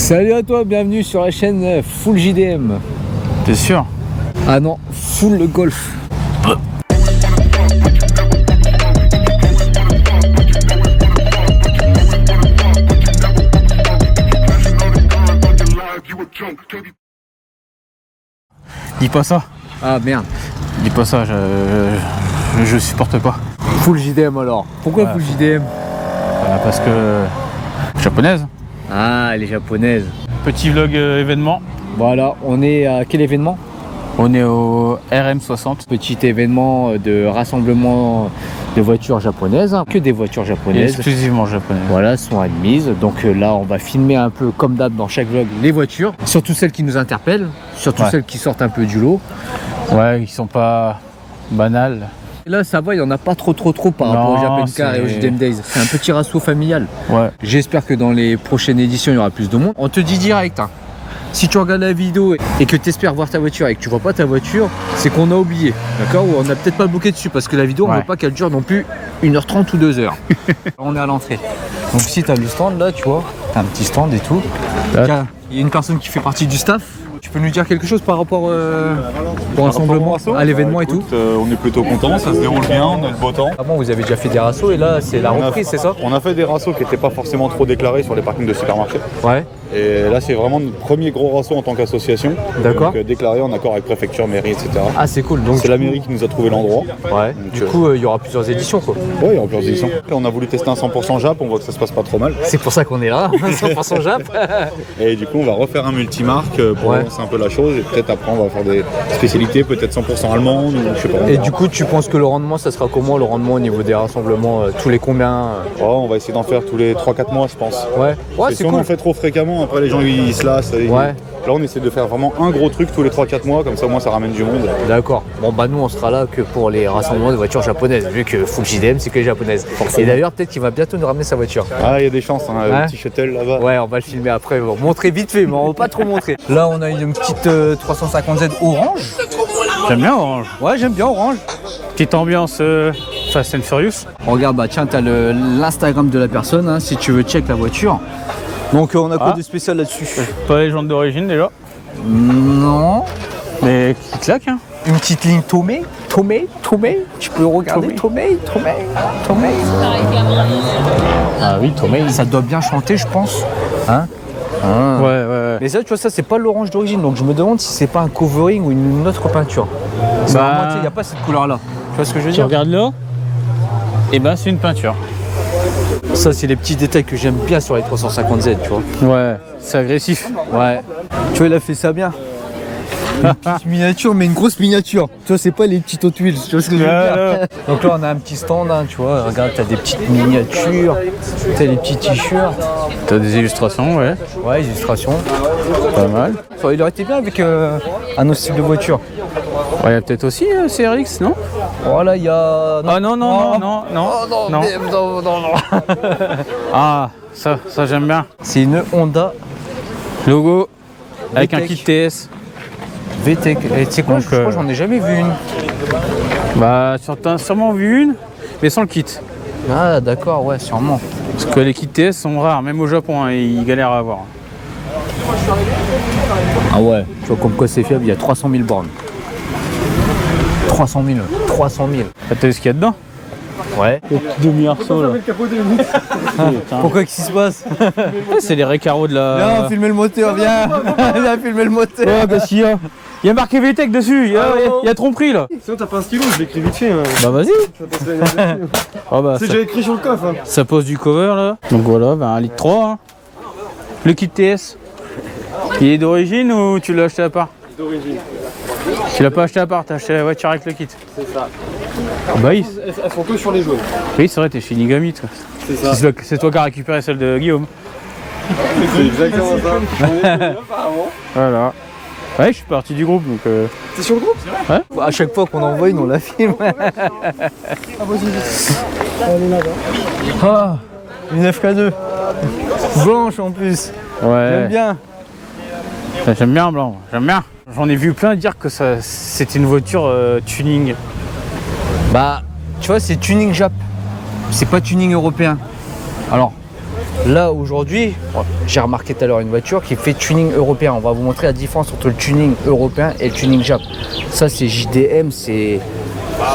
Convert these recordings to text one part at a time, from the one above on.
Salut à toi, bienvenue sur la chaîne Full JDM. T'es sûr? Ah non, Full Golf. Dis pas ça. Ah merde. Dis pas ça, je supporte pas. Full JDM alors. Pourquoi Ouais. Full JDM? Parce que japonaise. Ah, elle est japonaise. Petit vlog événement. Voilà, on est à quel événement? On est au RM60. Petit événement de rassemblement de voitures japonaises, hein. Que des voitures Et japonaises. exclusivement japonais. Voilà, sont admises. Donc là, on va filmer un peu comme d'hab dans chaque vlog les voitures, surtout celles qui nous interpellent, surtout Ouais. celles qui sortent un peu du lot. Ouais, ils sont pas banals. Et là, ça va, il n'y en a pas trop par rapport au Non, Japan Car et au c'est- JDM Days. C'est un petit ratio familial. Ouais. J'espère que dans les prochaines éditions, il y aura plus de monde. On te dit direct, hein, si tu regardes la vidéo et que tu espères voir ta voiture et que tu vois pas ta voiture, c'est qu'on a oublié, d'accord? Ou on n'a peut-être pas bloqué dessus parce que la vidéo, on Ouais. veut pas qu'elle dure non plus 1h30 ou 2h. On est à l'entrée. Donc si tu as le stand là, tu vois, tu as un petit stand et tout. Là. Tiens, il y a une personne qui fait partie du staff. Tu peux nous dire quelque chose par rapport au rassemblement, à l'événement et tout? On est plutôt content, ça se déroule bien, on a le beau temps. Avant, vous avez déjà fait des rassos et là, c'est la On a- reprise, c'est ça? On a fait des rassos qui n'étaient pas forcément trop déclarés sur les parkings de supermarchés. Ouais. Et là, c'est vraiment notre premier gros rasso en tant qu'association. D'accord. Donc, déclaré en accord avec préfecture, mairie, etc. Ah, c'est cool. Donc C'est la mairie qui nous a trouvé l'endroit. Ouais. Donc, Du coup, il y aura plusieurs éditions, quoi. Ouais, il y a plusieurs éditions. On a voulu tester un 100% Jap, on voit que ça se passe pas trop mal. C'est pour ça qu'on est là, 100% Jap. Et du coup, on va refaire un multimarque pour Ouais. lancer un peu la chose. Et peut-être après, on va faire des spécialités, peut-être 100% allemandes ou je sais pas. Et du coup, tu penses que le rendement, ça sera comment le rendement au niveau des rassemblements? Tous les combien? On va essayer d'en faire tous les 3-4 mois, je pense. Ouais. Ouais, Et c'est si on cool. en fait trop fréquemment, après les gens ils se lassent. Et Ouais. Là on essaie de faire vraiment un gros truc tous les 3-4 mois, comme ça au moins ça ramène du monde. D'accord. Bon, bah nous, on sera là que pour les rassemblements de voitures japonaises, vu que Full JDM, c'est que les japonaises. Et d'ailleurs, peut-être qu'il va bientôt nous ramener sa voiture. Ah il y a des chances, hein, Ouais. le petit shuttle là-bas. Ouais, on va le filmer après. On va montrer vite fait, mais on va pas trop montrer. Là, on a une petite 350Z orange. J'aime bien Orange. Ouais, j'aime bien orange. Petite ambiance Fast and Furious. Regarde, bah tiens, t'as l'Instagram de la personne, hein, si tu veux check la voiture. Donc, on a quoi Ah. de spécial là-dessus? Pas les jantes d'origine déjà. Non. Mais qui claque, hein. Une petite ligne Tomei. Tu peux regarder Tomei. Ah oui, Tomei. Ça doit bien chanter, je pense. Hein? Ah. Ouais. Mais ça, tu vois, ça, c'est pas l'orange d'origine. Donc, je me demande si c'est pas un covering ou une autre peinture. C'est Bah. vraiment, tu sais, il n'y a pas cette couleur-là. Tu vois ce que je veux Tu dire? regardes là. Et ben c'est une peinture. Ça, c'est les petits détails que j'aime bien sur les 350Z, tu vois. Ouais, c'est agressif. Ouais. Tu vois, il a fait ça bien. Une petite miniature, mais une grosse miniature. Tu vois, c'est pas les petites Hot Wheels. Tu vois ce que je veux dire? Donc là, on a un petit stand, hein, tu vois. Regarde, t'as des petites miniatures, t'as les petits t-shirts. T'as des illustrations, ouais. Ouais, illustrations. Pas mal. Ça, il aurait été bien avec un autre style de voiture. Ouais, il y a peut-être aussi CRX, non? Voilà, il y a. Ah non. Oh non, non. Ah, ça j'aime bien. C'est une Honda Logo avec un VTEC. kit TS. VTEC. Et tu sais quoi, Donc, je crois que j'en ai jamais vu une. Bah, t'en as sûrement vu une, mais sans le kit. Ah, d'accord, ouais, sûrement. Parce que les kits TS sont rares, même au Japon, hein, ils galèrent à avoir. Ah ouais. Tu vois, comme quoi c'est fiable, il y a 300 000 bornes. 300 000. T'as vu ce qu'il y a dedans? Ouais. Le petit demi-arceau là. Pourquoi qu'est-ce qui se passe? Ouais, c'est les récaros de la. Viens, filmer le moteur, viens. Viens filmer le moteur. Ouais, bah si, hein. Il y a marqué VTEC dessus, il y a tromperie là. Sinon t'as pas un stylo, je l'écris vite fait. Hein. Bah vas-y. Oh bah, C'est ça, déjà écrit sur le coffre. Hein. ça pose du cover là. Donc voilà, bah 1,3 litre. Hein. Le kit TS. Il est d'origine ou tu l'as acheté à part? D'origine. Tu l'as pas acheté à part, t'as acheté la voiture avec le kit. C'est ça. Ah bah oui, Elles sont que sur les jaunes. oui c'est vrai, t'es chez Nigamit toi. C'est ça. C'est toi qui as récupéré celle de Guillaume. C'est exactement ça. On est connus, apparemment. Voilà. Ouais, je suis parti du groupe donc. T'es sur le groupe? À chaque fois qu'on envoie une, on la filme. Ah, une FK2. Blanche en plus. Ouais. J'aime bien. J'aime bien blanc, j'aime bien. J'en ai vu plein dire que c'était une voiture tuning. Bah, tu vois, c'est tuning Jap. C'est pas tuning européen. Alors, Là aujourd'hui, j'ai remarqué tout à l'heure une voiture qui fait tuning européen. On va vous montrer la différence entre le tuning européen et le tuning Jap. Ça c'est JDM, c'est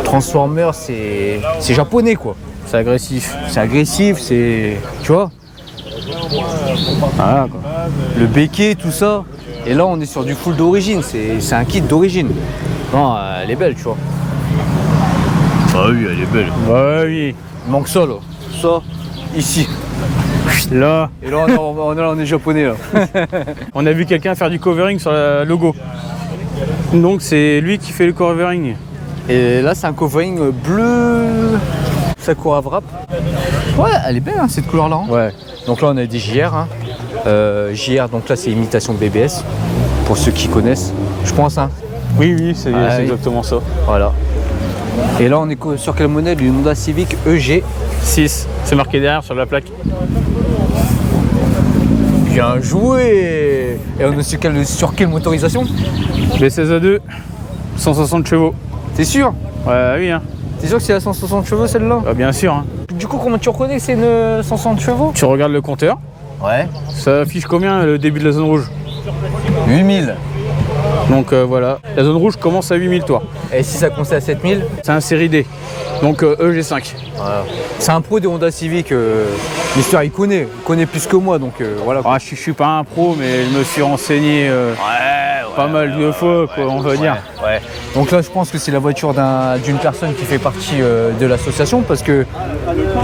Transformer, c'est japonais quoi. C'est agressif. C'est agressif, c'est... Tu vois. Voilà quoi. Le béquet, tout ça. Et là on est sur du full d'origine, c'est un kit d'origine. Non, elle est belle tu vois. Ah oui, elle est belle. Bah oui. Il manque ça là. Ça, ici. Là, Et là on est japonais là. on a vu quelqu'un faire du covering sur le logo. Donc c'est lui qui fait le covering. Et là c'est un covering bleu Sakura Wrap. Ouais, elle est belle hein, cette couleur là. Hein. Ouais. Donc là on a des JR. Hein. JR, donc là c'est imitation BBS. Pour ceux qui connaissent, je pense. Hein. Oui, c'est oui. exactement ça. Voilà. Et là on est sur quel modèle? Une Honda Civic EG 6, c'est marqué derrière sur la plaque. Bien joué. Et on est sur quelle motorisation? B16A2, 160 chevaux. T'es sûr? Ouais, oui. Hein. T'es sûr que c'est la 160 chevaux celle-là? Bah, bien sûr. Hein. Du coup comment tu reconnais que c'est une 160 chevaux? Tu regardes le compteur. Ouais. Ça affiche combien le début de la zone rouge? 8000. Donc voilà, la zone rouge commence à 8000 toi. Et si ça commençait à 7000? C'est un série D, donc EG5. Voilà. C'est un pro des Honda Civic, l'histoire il connaît plus que moi donc voilà. Ah, je suis pas un pro mais je me suis renseigné pas mal de fois quoi, on va dire. Ouais. Donc là je pense que c'est la voiture d'une personne qui fait partie de l'association parce que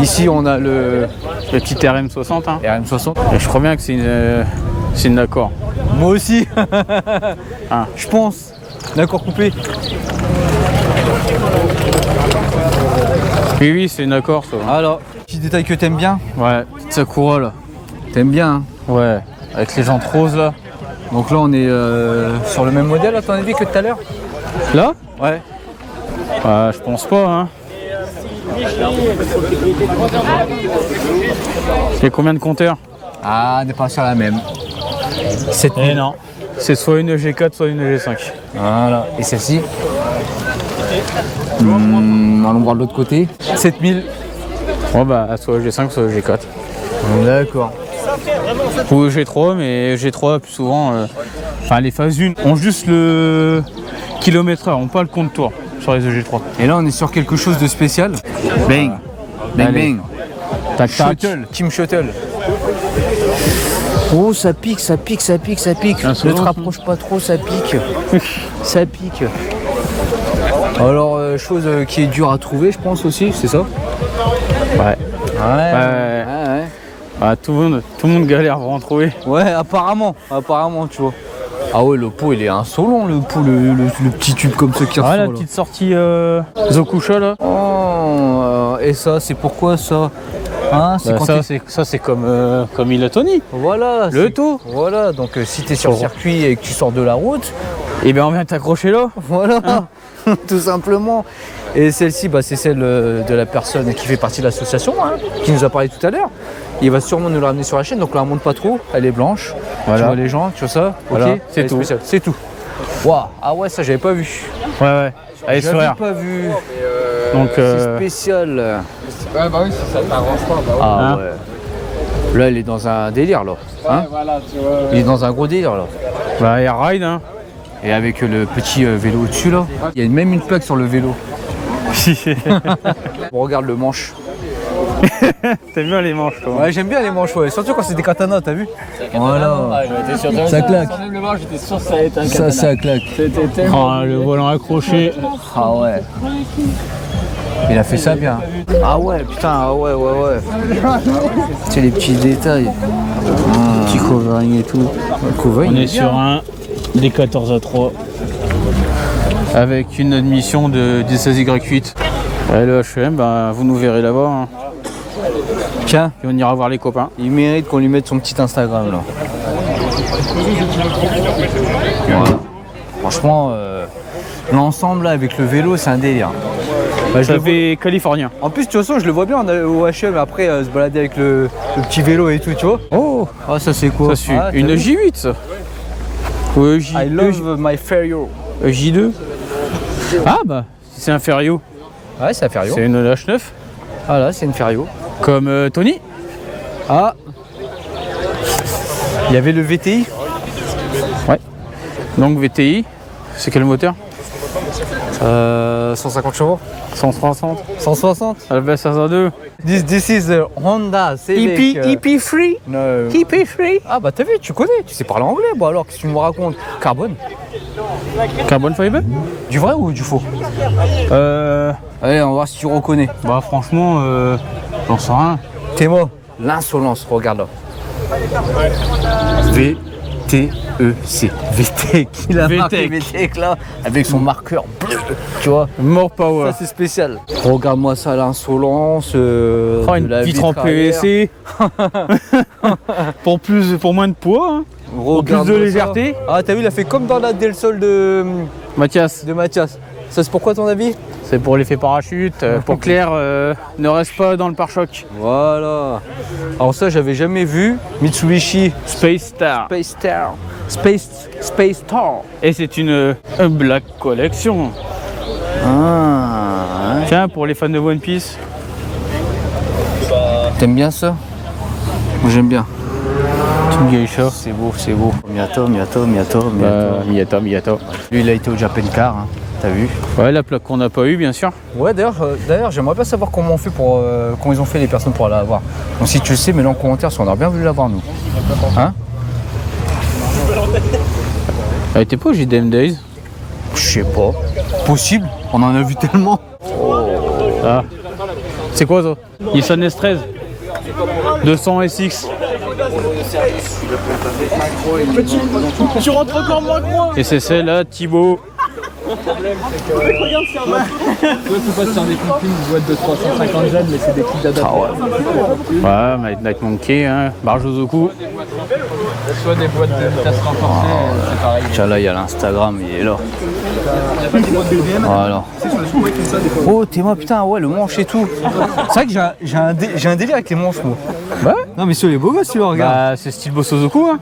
ici on a le petit RM60 hein. RM60. Et je crois bien que c'est une Accord. Moi aussi. Ah. Je pense. D'accord coupé. Oui, c'est une Accord ça. Alors, petit détail que t'aimes bien. Ouais, petite Sakura là. T'aimes bien hein. Ouais, avec les jantes roses là. Donc là on est sur le même modèle à ton avis que tout à l'heure? Là? Ouais. Je pense pas hein. C'est combien de compteurs? Ah, on n'est pas sur la même. 7000. Eh non. C'est soit une EG4, soit une EG5. Voilà. Et celle-ci allons voir de l'autre côté. 7000. Ouais bah soit EG5, soit EG4. D'accord. Ou EG3, mais EG3 plus souvent, enfin les phases 1 ont juste le kilomètre/heure, on pas le compte-tour sur les EG3. Et là on est sur quelque chose de spécial. Bang. Bang Allez. bang. Tac tac. Shuttle. Team Shuttle. Oh ça pique, ça pique, ça pique, ça pique. Ne te rapproche pas trop, ça pique. Ça pique. Alors chose qui est dure à trouver je pense aussi, c'est ça? Ouais. Ouais. Ah, tout le monde galère pour en trouver. Ouais, apparemment, tu vois. Ah ouais, le pot il est insolent, le pot, le petit tube comme ce qui ressort. Ah, la là. petite sortie Zokusha là. Oh, et ça, c'est pourquoi ça? Hein, c'est Bah, quand ça c'est comme il a Tony. Voilà. Le taux. Voilà, donc si t'es sur le circuit et que tu sors de la route, Et bien on vient t'accrocher là. voilà, tout simplement. Et celle-ci, bah, c'est celle de la personne qui fait partie de l'association, hein, qui nous a parlé tout à l'heure. Il va sûrement nous la ramener sur la chaîne, donc là on monte pas trop, elle est blanche. Voilà. Tu vois les gens, tu vois ça? Voilà, Ok, c'est elle est tout. spéciale. C'est tout. Waouh, ah ouais, ça j'avais pas vu. Ouais. Allez J'avais sourire. pas vu. Donc C'est spécial. Ouais, bah oui, si ça t'arrange pas, bah ouais. Ah Hein ouais. Là, il est dans un délire là. Hein, Voilà, tu vois. il est dans un gros délire là. bah Air Ride hein. Et avec le petit vélo au-dessus là, il y a même une plaque sur le vélo. On regarde le manche. T'aimes bien les manches toi. Ouais, j'aime bien les manches, ouais. Surtout quand c'est des katanas, t'as vu? Voilà. Ça claque. J'étais sûr que ça allait être un Ça claque. Oh, le volant accroché. Ah ouais. Il a fait ça bien. Ah ouais, putain, ah ouais. C'est les petits détails. Petit covering et tout. Covering, On il est est sur un D14A3 avec une admission de 16Y8. Ouais, le H&M, bah, vous nous verrez là-bas. Hein. Tiens, Et on ira voir les copains. il mérite qu'on lui mette son petit Instagram là. Voilà. Franchement, l'ensemble là avec le vélo, c'est un délire. Bah, je Ça le vois- fait californien. En plus, de toute façon, je le vois bien au H&M après se balader avec le petit vélo et tout, tu vois. Oh, Ah, ça c'est quoi? ça suit. Ah, t'as Une vu? J8 ça. Ou J... I love my Ferio. J2. Ah bah, c'est un Ferio. Ouais, c'est un Ferio. C'est une H9. Ah là, c'est une Ferio. Comme Tony. Ah, Il y avait le VTI. Ouais. Donc VTI, c'est quel moteur? 150 chevaux. 160. 160. Alba 502. This is a Honda Civic. EP free. No. EP free. Ah bah t'as vu, tu connais, tu sais parler anglais. Bah alors, qu'est-ce que tu me racontes? Carbone. Carbon fiber. Du vrai ou du faux? Allez, on va voir si tu reconnais. Bah franchement, j'en sais rien. Thémo, l'insolence, regarde là. VTEC. VTEC, il a marqué VTEC là, avec son marqueur bleu, tu vois. More power. Ça c'est spécial. Regarde-moi ça, l'insolence. Oh, une vitre en PVC. pour moins de poids. Hein. Pour plus de légèreté. Ah t'as vu, il a fait comme dans la Del Sol de Mathias. Ça c'est pourquoi ton avis? C'est pour l'effet parachute, pour Claire ne reste pas dans le pare-choc. Voilà. Alors ça j'avais jamais vu. Mitsubishi Space Star. Space Star. Et c'est une Black Collection. Ah. Tiens, pour les fans de One Piece. T'aimes bien ça? Moi j'aime bien. Team Geisha. C'est beau, c'est beau. Miyato. Miyato. Lui il a été au Japan Car, hein. T'as vu? Ouais, la plaque qu'on n'a pas eu, bien sûr. Ouais, d'ailleurs, j'aimerais bien savoir comment on fait pour, comment ils ont fait les personnes pour la avoir. Donc si tu le sais, mets-le en commentaire si on aurait bien voulu l'avoir nous. Hein? Elle était pas au JDM Days? Je sais pas. Possible. On en a vu tellement. Ah. C'est quoi ça? Nissan S13 200 SX. Tu rentres encore moins que moi. Et c'est celle-là, Thibaut. Regarde, c'est un bateau. Toi, tu passes sur des clips, une boîte de 350 jeunes, mais c'est des clips d'adaptation. Ouais, Night Monkey, hein, barge aux coups. Soit des boîtes de tasse renforcées, c'est pareil. Tiens, là, il y a l'Instagram, il est là. Voilà. Oh, t'es moi, putain, ouais, le manche et tout. C'est vrai que j'ai un délire avec les manches, moi. Bah, Non, mais sur les beaux gosses, tu vois, regarde. bah c'est style Bosozoku, hein.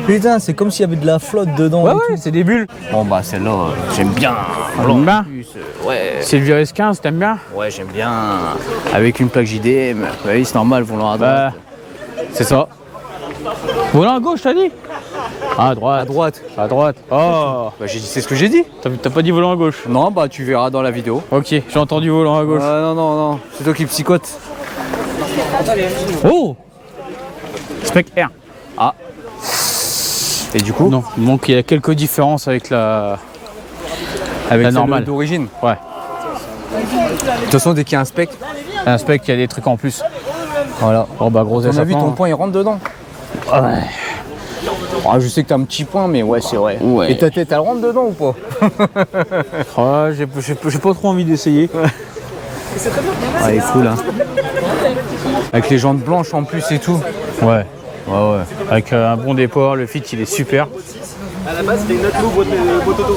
Putain, c'est comme s'il y avait de la flotte dedans. Ouais, et tout. ouais, c'est des bulles. Bon, bah, celle-là, j'aime bien. T'aimes bien? Ouais. C'est le Virus 15, t'aimes bien? Ouais, j'aime bien. Avec une plaque JDM. Oui, c'est normal, volant à droite. Bah, c'est ça. Volant à gauche, t'as dit? Ah, à droite. À droite. À droite. Oh, Bah, j'ai dit, c'est ce que j'ai dit. t'as pas dit volant à gauche? Non, bah, tu verras dans la vidéo. Ok, j'ai entendu volant à gauche. Non. C'est toi qui psychote. Oh, Spec R. Ah. Et du coup, Non, donc il y a quelques différences avec la avec la celle normale. d'origine. Ouais. De toute façon, dès qu'il y a un spec, Un Spec, il y a des trucs en plus. voilà. Oh bah gros On a vu échappement. ton point, il rentre dedans. Ouais. Ah, je sais que t'as un petit point, mais ouais, c'est vrai. Ouais. Et ta tête, elle rentre dedans ou pas? Ouais, j'ai pas trop envie d'essayer. Ah, il est cool, hein. Avec les jantes blanches en plus et tout. Ouais. Ouais. Avec un bon départ, le fit il est super. À la base, c'était une autre boîte auto.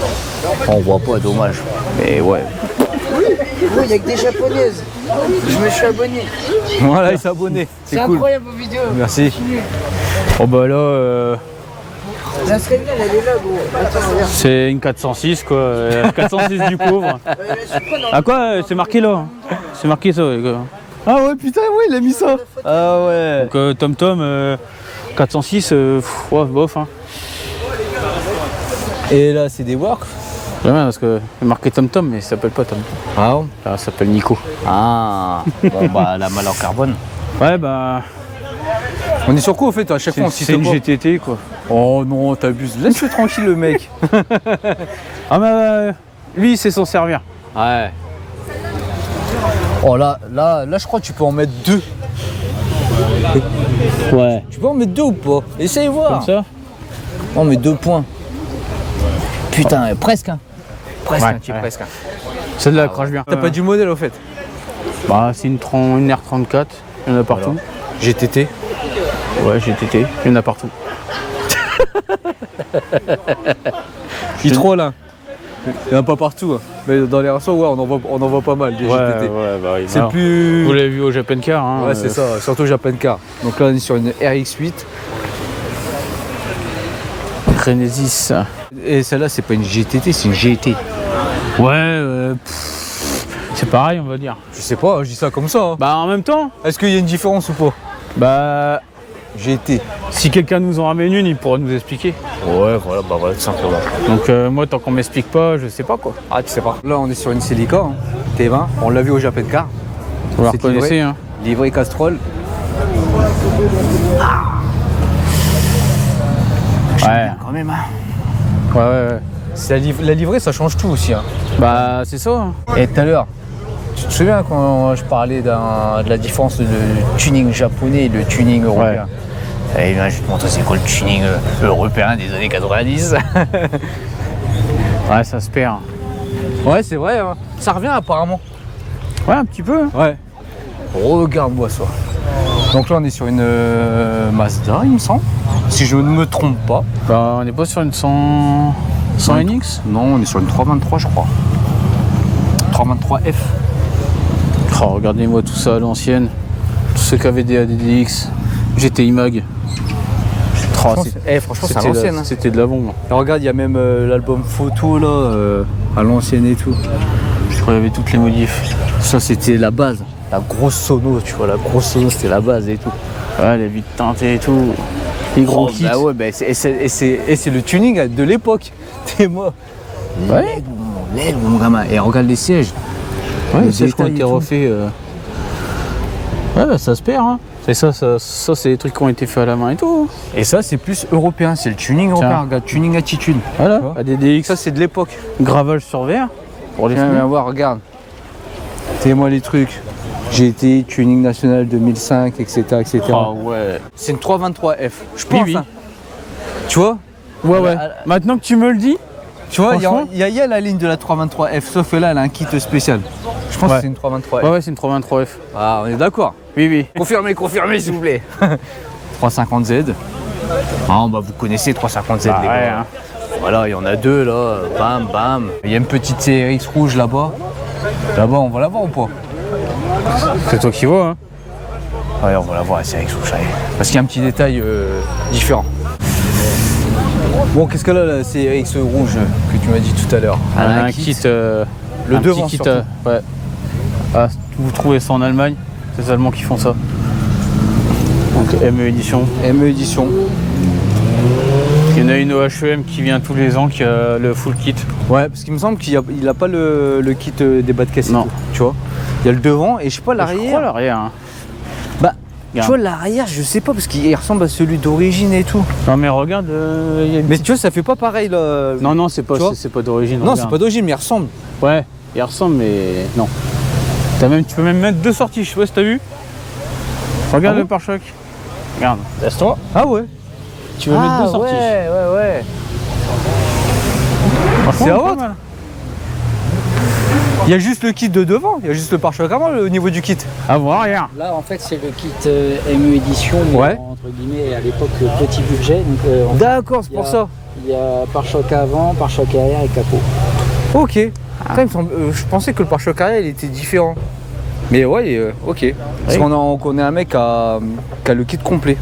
On voit pas, dommage. Mais ouais. Il n'y a que des japonaises. Je me suis abonné. Voilà, il s'est abonné. C'est C'est cool. incroyable vos vidéos. Merci. Oh bah là, La Skyline, elle est là, gros. Attends, regarde. c'est une 406 quoi. 406 du pauvre. Ah quoi, c'est marqué là. C'est marqué ça. Les gars. Ah ouais, putain, ouais, il a mis ça. Ah ouais. Donc TomTom 406, ouais, bof. Hein. Et là, c'est des works. Jamais parce que c'est marqué TomTom, mais il s'appelle pas Tom. Ah bon? Ça s'appelle Nico. Ah. Bon, bah, la malle en carbone. Ouais, bah, On est sur quoi, au fait? À chaque fois, on c'est cite une pas. GTT quoi. Oh non, t'abuses. Laisse-le tranquille, le mec. Ah bah, lui, c'est s'en servir. Ouais. Oh là, je crois que tu peux en mettre deux. Ouais. Tu peux en mettre deux ou pas? Essaye voir. Comme ça. On met 2 points. Putain, presque. Hein. Presque, Ouais, un petit ouais. presque. Celle-là, elle crache bien. T'as pas du modèle, au fait? Bah, c'est une R34, il y en a partout. GTT. Ouais, GTT, il y en a partout. Il troll, hein. Il y en a pas partout. Hein. Mais dans les rations, ouais, on en voit pas mal, des GTT. bah oui. C'est Alors, plus... vous l'avez vu au Japan Car. Hein, Ouais, c'est ça, surtout Japan Car. Donc là, on est sur une RX8. Renesis. Et celle-là, c'est pas une GTT, c'est une GT. Ouais, c'est pareil, on va dire. Je sais pas, je dis ça comme ça. Hein. Bah, en même temps, Est-ce qu'il y a une différence ou pas? bah, J'ai été. Si quelqu'un nous en ramène une, il pourra nous expliquer. Ouais, voilà, bah voilà, tout simplement. Donc moi, tant qu'on m'explique pas, je sais pas quoi. Ah, tu sais pas. Là, on est sur une Celica, hein, T20. On l'a vu au Japan Car. Vous la C'est reconnaissez, livré. hein. Livré Castrol. Ouais. Quand même, hein. Ouais. C'est la livrée, ça change tout aussi. Hein. Bah, c'est ça. Hein. Et tout à l'heure, tu te souviens quand je parlais de la différence de tuning japonais et le tuning européen? Et bien, je vais te montrer c'est quoi le tuning européen des années 90. Ouais, ça se perd. Ouais, c'est vrai, hein. Ça revient apparemment. Ouais, un petit peu. Ouais. Regarde-moi ça. Donc là, on est sur une Mazda, il me semble. Si je ne me trompe pas. Bah, on n'est pas sur une 100 NX. Non, on est sur une 323, je crois. 323F. Oh, regardez-moi tout ça à l'ancienne. Tous ceux qui avaient des ADDX, GTI Mag. Oh, Franchement, c'est à l'ancienne. Hein. C'était de la bombe. Et regarde, il y a même l'album photo là, à l'ancienne et tout. Je crois qu'il y avait toutes les modifs. Ça, c'était la base. La grosse sono, tu vois, la grosse sono, c'était la base et tout. Ouais, les vitres teintées et tout. Les gros kits. Bah ouais, bah c'est le tuning de l'époque. T'es moi. Ouais. L'aile, mon gamin. Et regarde les sièges. Ouais, les c'est qu'on a détails été et tout. refait. Ouais, bah, ça se perd. Hein. Et ça c'est des trucs qui ont été faits à la main et tout. Et ça, c'est plus européen. C'est le tuning européen. Regarde, tuning attitude. Voilà, Tu vois. ADDX. Ça, c'est de l'époque. Gravage sur verre. Pour les Viens fenêtres. voir, regarde. T'es-moi les trucs. GT, tuning national 2005, etc. etc. Ah ouais. C'est une 323F. Je pense. Oui. Hein. Tu vois? Ouais. Maintenant que tu me le dis. Tu vois, il Franchement. y a la ligne de la 323F, sauf que là, elle a un kit spécial. Je pense Ouais. que c'est une 323F. Ouais, c'est une 323F. Ah, on est d'accord. Oui. Confirmez, s'il vous plaît. 350Z. Ah, bah vous connaissez 350Z, Bah les ouais, gars. hein. Voilà, il y en a deux là. Bam, bam. Il y a une petite CRX rouge là-bas. Là-bas, on va la voir ou pas? C'est toi qui vois. Hein. Ouais, on va la voir, la CRX rouge. Allez. Parce qu'il y a un petit détail différent. Bon, qu'est-ce que là, la CRX rouge que tu m'as dit tout à l'heure? On Elle a a un kit. le un devant, petit kit. surtout. Ouais. Ah, vous trouvez ça en Allemagne. C'est les Allemands qui font ça. Donc ME édition. ME édition. Il y en a une au HEM qui vient tous les ans qui a le full kit. Ouais, parce qu'il me semble qu'il n'a pas le kit des bas de cassette. Non. Tu vois. Il y a le devant et je sais pas Je crois l'arrière. l'arrière. Hein. Bah, Regarde. tu vois l'arrière, je sais pas parce qu'il ressemble à celui d'origine et tout. Non mais regarde, il y a une Mais petite- tu vois, ça fait pas pareil là. Non, c'est pas, Tu vois c'est pas d'origine. Non, c'est regarde. pas d'origine, mais il ressemble. Ouais, il ressemble, mais non. Tu peux même mettre deux sorties, je sais pas si t'as vu. Regarde Ah le pare-choc. Regarde, laisse-toi. Ah ouais. Tu veux mettre deux sorties. Ouais. Franchement, C'est pas haute. mal. Il y a juste le kit de devant, il y a juste le pare-choc avant au niveau du kit. À voir, regarde. Là, en fait, c'est le kit ME édition, mais Ouais. entre guillemets, à l'époque, petit budget. Donc, en fait, D'accord, c'est il y pour a- ça. il y a pare-choc avant, pare-choc arrière et capot. Ok. Putain, il me semble- je pensais que le pare-choc arrière il était différent. Mais ouais, ok. Parce Oui. qu'on connaît un mec qui a le kit complet.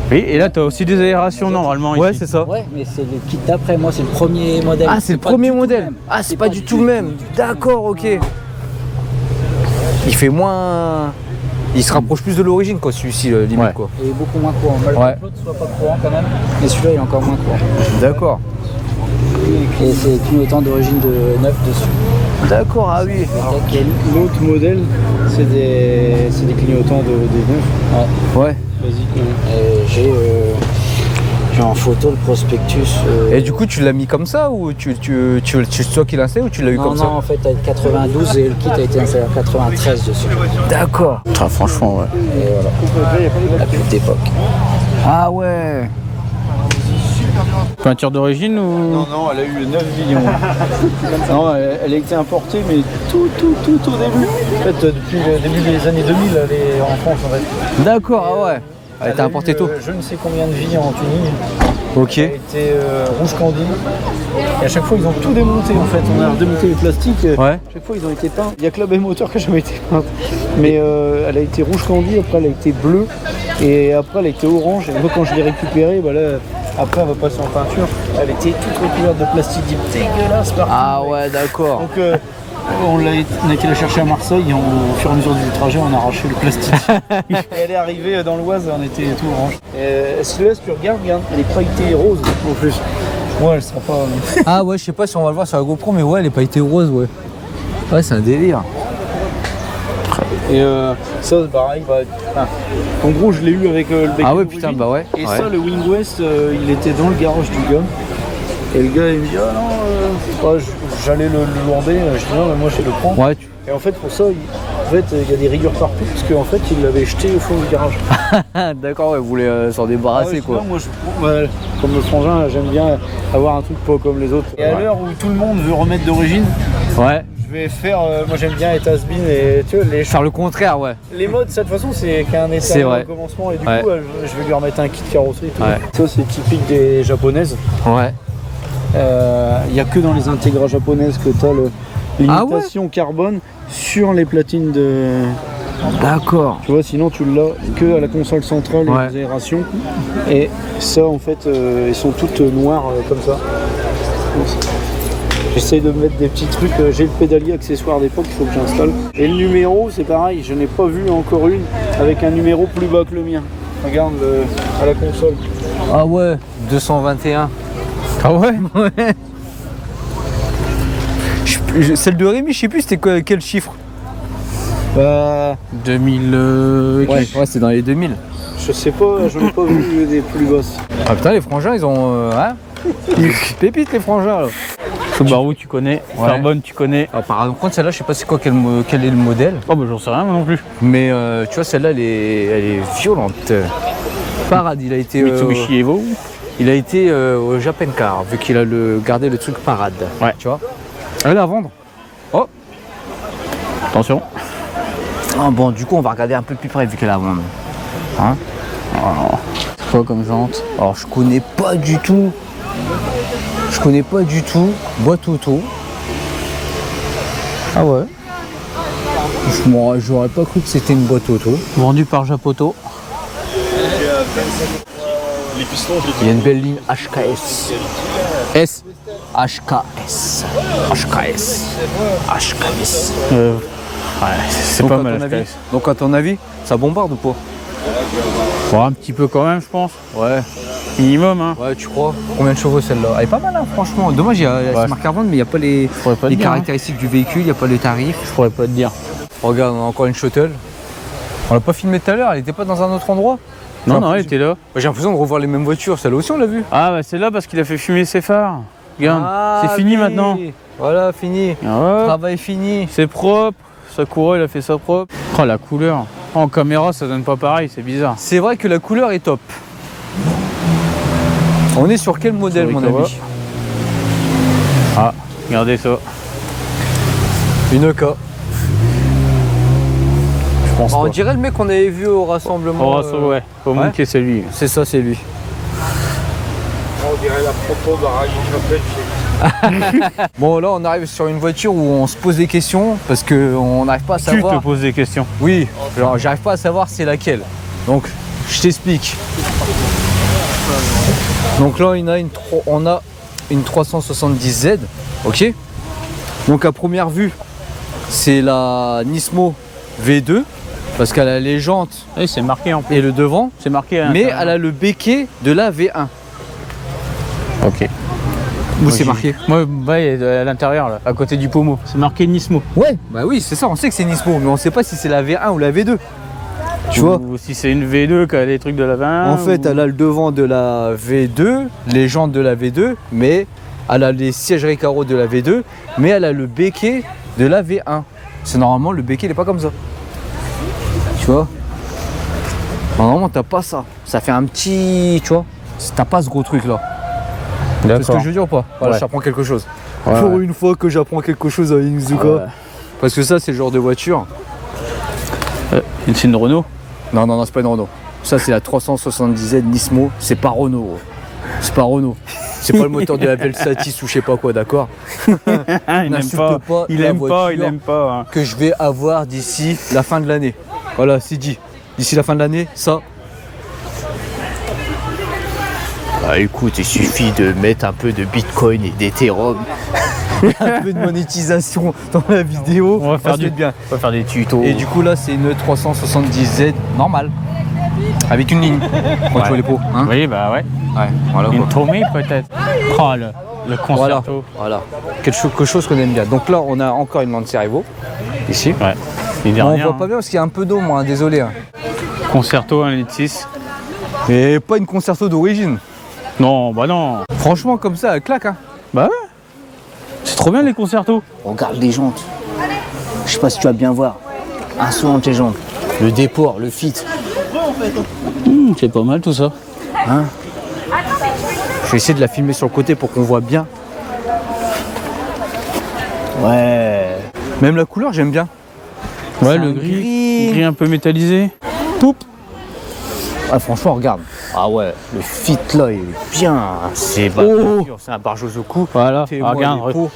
Oui, et là t'as aussi des aérations normalement Ouais, ici. c'est ça. Ouais, mais c'est le kit d'après. Moi, c'est le premier modèle. Ah, c'est le pas premier du tout modèle. le même. Ah, c'est pas du tout le même. D'accord, ok. Il fait moins. Il se rapproche plus de l'origine, quoi, celui-ci, limite, Ouais. quoi. Il est beaucoup moins courant. Malgré Ouais. que l'autre soit pas courant quand même. Mais celui-là, il est encore moins courant. D'accord. Et c'est clignotants d'origine de 9 dessus. D'accord, ah oui. L'autre modèle, c'est des clignotants des 9. Ouais. Et j'ai en photo le prospectus. Et du coup, tu l'as mis comme ça ou c'est toi qui l'as installé ou tu l'as eu non, comme non, ça? en fait, avec 92 et le kit a été installé en 93 dessus. D'accord. Ah, franchement, ouais. Et voilà. La pute d'époque. Ah ouais. Peinture d'origine ou. Non, elle a eu 9 millions. Non, elle a été importée, mais tout au début. En fait, depuis le début des années 2000, elle est en France, en fait. D'accord, ah ouais. Elle a été importée tôt. Je ne sais combien de vies en tuning. Ok. Elle a été rouge candy. Et à chaque fois, ils ont tout démonté, en fait. On a redémonté les plastiques. Ouais. À chaque fois, ils ont été peints. Il n'y a que la belle moteur qui n'a jamais été peinte. Mais elle a été rouge candy, après, elle a été bleue. Et après, elle a été orange. Et moi, quand je l'ai récupérée, bah là, après, elle va passer en peinture. Elle était toute recouverte de plastique dégueulasse partout. Ah ouais, d'accord. Donc, on a été la chercher à Marseille et au fur et à mesure du trajet, on a arraché le plastique. Et elle est arrivée dans l'Oise, on était tout orange. Celui-là, si tu regardes, elle est pailletée rose en plus. Ouais, elle sera pas. Ah ouais, je sais pas si on va le voir sur la GoPro, mais ouais, elle est pas été rose, ouais. Ouais, c'est un délire. Et ça, c'est pareil. En gros, je l'ai eu avec le bec. Ah ouais, putain, bah ouais. Et ouais. ça, le Wing West, il était dans le garage du gars. Et le gars, il me dit, ah non, j'allais le demander. Je dis, non, mais moi, je le prends. Ouais, Et en fait, pour ça, il y a des rayures partout, parce qu'en fait, il l'avait jeté au fond du garage. D'accord, ouais, vous voulez s'en débarrasser, Ouais, quoi. sinon, moi, comme le frangin, j'aime bien avoir un truc pas comme les autres. Et à l'heure où tout le monde veut remettre d'origine, Ouais. je vais faire, moi j'aime bien être has-been et tu vois, Faire le contraire, ouais. les modes, ça de toute façon, c'est qu'un C'est état vrai. au commencement et du Ouais. coup, je vais lui remettre un kit carrosserie et tout. Ouais. Ça, c'est typique des japonaises. Ouais. Il n'y a que dans les Integra japonaises que tu as Ah ouais l'imitation carbone sur les platines de. D'accord. Tu vois, sinon tu l'as que à la console centrale et Ouais. aux aérations. Et ça, en fait, elles sont toutes noires comme ça. J'essaye de mettre des petits trucs. J'ai le pédalier accessoire d'époque, il faut que j'installe. Et le numéro, c'est pareil, je n'ai pas vu encore une avec un numéro plus bas que le mien. Regarde à la console. Ah ouais, 221. Ah ouais? Ouais. Celle de Rémi, je sais plus c'était quel chiffre. 2000. Ouais, c'est dans les 2000. Je sais pas, je n'ai pas vu des plus basses. Ah putain, les frangins, ils ont. Hein Pépites, les frangins, là. Subaru, tu connais. Ouais. Carbone, tu connais. Alors, par contre, celle-là, je sais pas c'est quoi quel est le modèle. Oh bah j'en sais rien moi non plus. Mais tu vois, celle-là, elle est violente. Parade, il a été. Mitsubishi Evo. Il a été au Japan Car, vu qu'il a gardé le truc parade. Ouais. Tu vois. Elle est à vendre. Oh. Attention. Ah, bon, du coup, on va regarder un peu plus près, vu qu'elle est à vendre. Hein. C'est quoi comme jante? Alors, je connais pas du tout. Boîte auto. Ah ouais. J'aurais pas cru que c'était une boîte auto. Vendu par Japoto. Il y a une belle ligne HKS. S. HKS. Ouais, c'est Donc, pas à mal. ton avis, donc à ton avis, ça bombarde ou pas? Bon, un petit peu quand même je pense. Ouais. Minimum hein. Ouais, tu crois? Combien de chevaux celle-là? Elle est pas mal, hein, franchement. Dommage, il y a c'est marqué à vendre, mais il n'y a pas les pourrais pas te dire, caractéristiques du véhicule, il n'y a pas le tarif. Je pourrais pas te dire. Regarde, on a encore une shuttle. On l'a pas filmé tout à l'heure, elle était pas dans un autre endroit? Non, non, elle était là. J'ai l'impression de revoir les mêmes voitures, celle-là aussi on l'a vu. Ah bah c'est là parce qu'il a fait fumer ses phares. Regarde, Ah, c'est fini oui. maintenant. Voilà, fini. Ah ouais. Travail fini. C'est propre. Sakura il a fait ça propre. Oh la couleur. En caméra ça donne pas pareil, c'est bizarre. C'est vrai que la couleur est top. On est sur quel modèle, Sur mon Ikawa. ami? Ah, regardez ça. Une K. Je pense On pas. dirait le mec qu'on avait vu au rassemblement. Oh, ça, ouais, au moins que c'est lui. C'est ça, c'est lui. On dirait la propos Bon, là, on arrive sur une voiture où on se pose des questions parce qu'on n'arrive pas à Tu savoir. te poses des questions. Oui, genre, j'arrive pas à savoir c'est laquelle. Donc, je t'explique. Donc là, on a une 370Z, ok. Donc à première vue, c'est la Nismo V2 parce qu'elle a les jantes Oui, c'est marqué en plus. et le devant, C'est marqué à mais l'intérieur. elle a le béquet de la V1. Ok. Où c'est marqué? Moi, ouais, à l'intérieur, là, à côté du pommeau. C'est marqué Nismo. Ouais, bah oui, c'est ça, on sait que c'est Nismo, mais on sait pas si c'est la V1 ou la V2. Tu vois? Ou si c'est une V2 qui a les trucs de la 20. En fait, elle a le devant de la V2, les jantes de la V2, mais elle a les sièges récarreaux de la V2, mais elle a le béquet de la V1. C'est normalement le béquet, il est pas comme ça. Tu vois? Normalement, t'as pas ça. Ça fait un petit, tu vois? T'as pas ce gros truc là. C'est ce que je veux dire ou pas? Voilà, Ouais. j'apprends quelque chose. Ouais, Pour ouais. une fois que j'apprends quelque chose à Inuzuka. Ouais. Parce que ça, c'est le genre de voiture. C'est une Renault. Non, non, non, c'est pas une Renault. Ça, c'est la 370Z Nismo. C'est pas Renault. Gros. C'est pas Renault. C'est pas le moteur de la Velsatis ou je sais pas quoi, d'accord? il aime N'insulte pas. pas Il la aime pas, il voiture. aime pas. Hein. Que je vais avoir d'ici la fin de l'année. Voilà, c'est dit. D'ici la fin de l'année, ça. Bah écoute, il suffit de mettre un peu de Bitcoin et d'Ethereum. Un peu de monétisation dans la vidéo. On va faire se met bien. On va faire des tutos. Et du coup là c'est une 370Z normale. Avec une ligne. Quand tu vois les pots. Hein Oui, bah ouais. ouais, voilà Une quoi. Tomei peut-être. Oh, le concerto. Voilà. Quelque chose qu'on aime bien. Donc là on a encore une Lancer Evo. Ici. Ouais. Il Bon, on rien, voit pas bien parce qu'il y a un peu d'eau moi, hein, désolé. Hein. Concerto 1,6 litre. Mais pas une concerto d'origine. Non, bah non. Franchement comme ça elle claque hein. Bah ouais. C'est trop bien les concertos. Regarde les jantes. Je sais pas si tu vas bien voir. Insolente les jantes. Le déport, le fit. C'est pas mal tout ça. Hein. Je vais essayer de la filmer sur le côté pour qu'on voit bien. Ouais. Même la couleur j'aime bien. Ouais, C'est le un gris un peu métallisé. Toup. Ah, franchement regarde. Ah ouais, le fit là il est bien. C'est bah, Oh. c'est un bargeuse au cou. Voilà. Fais Ah, voir regarde. les pots.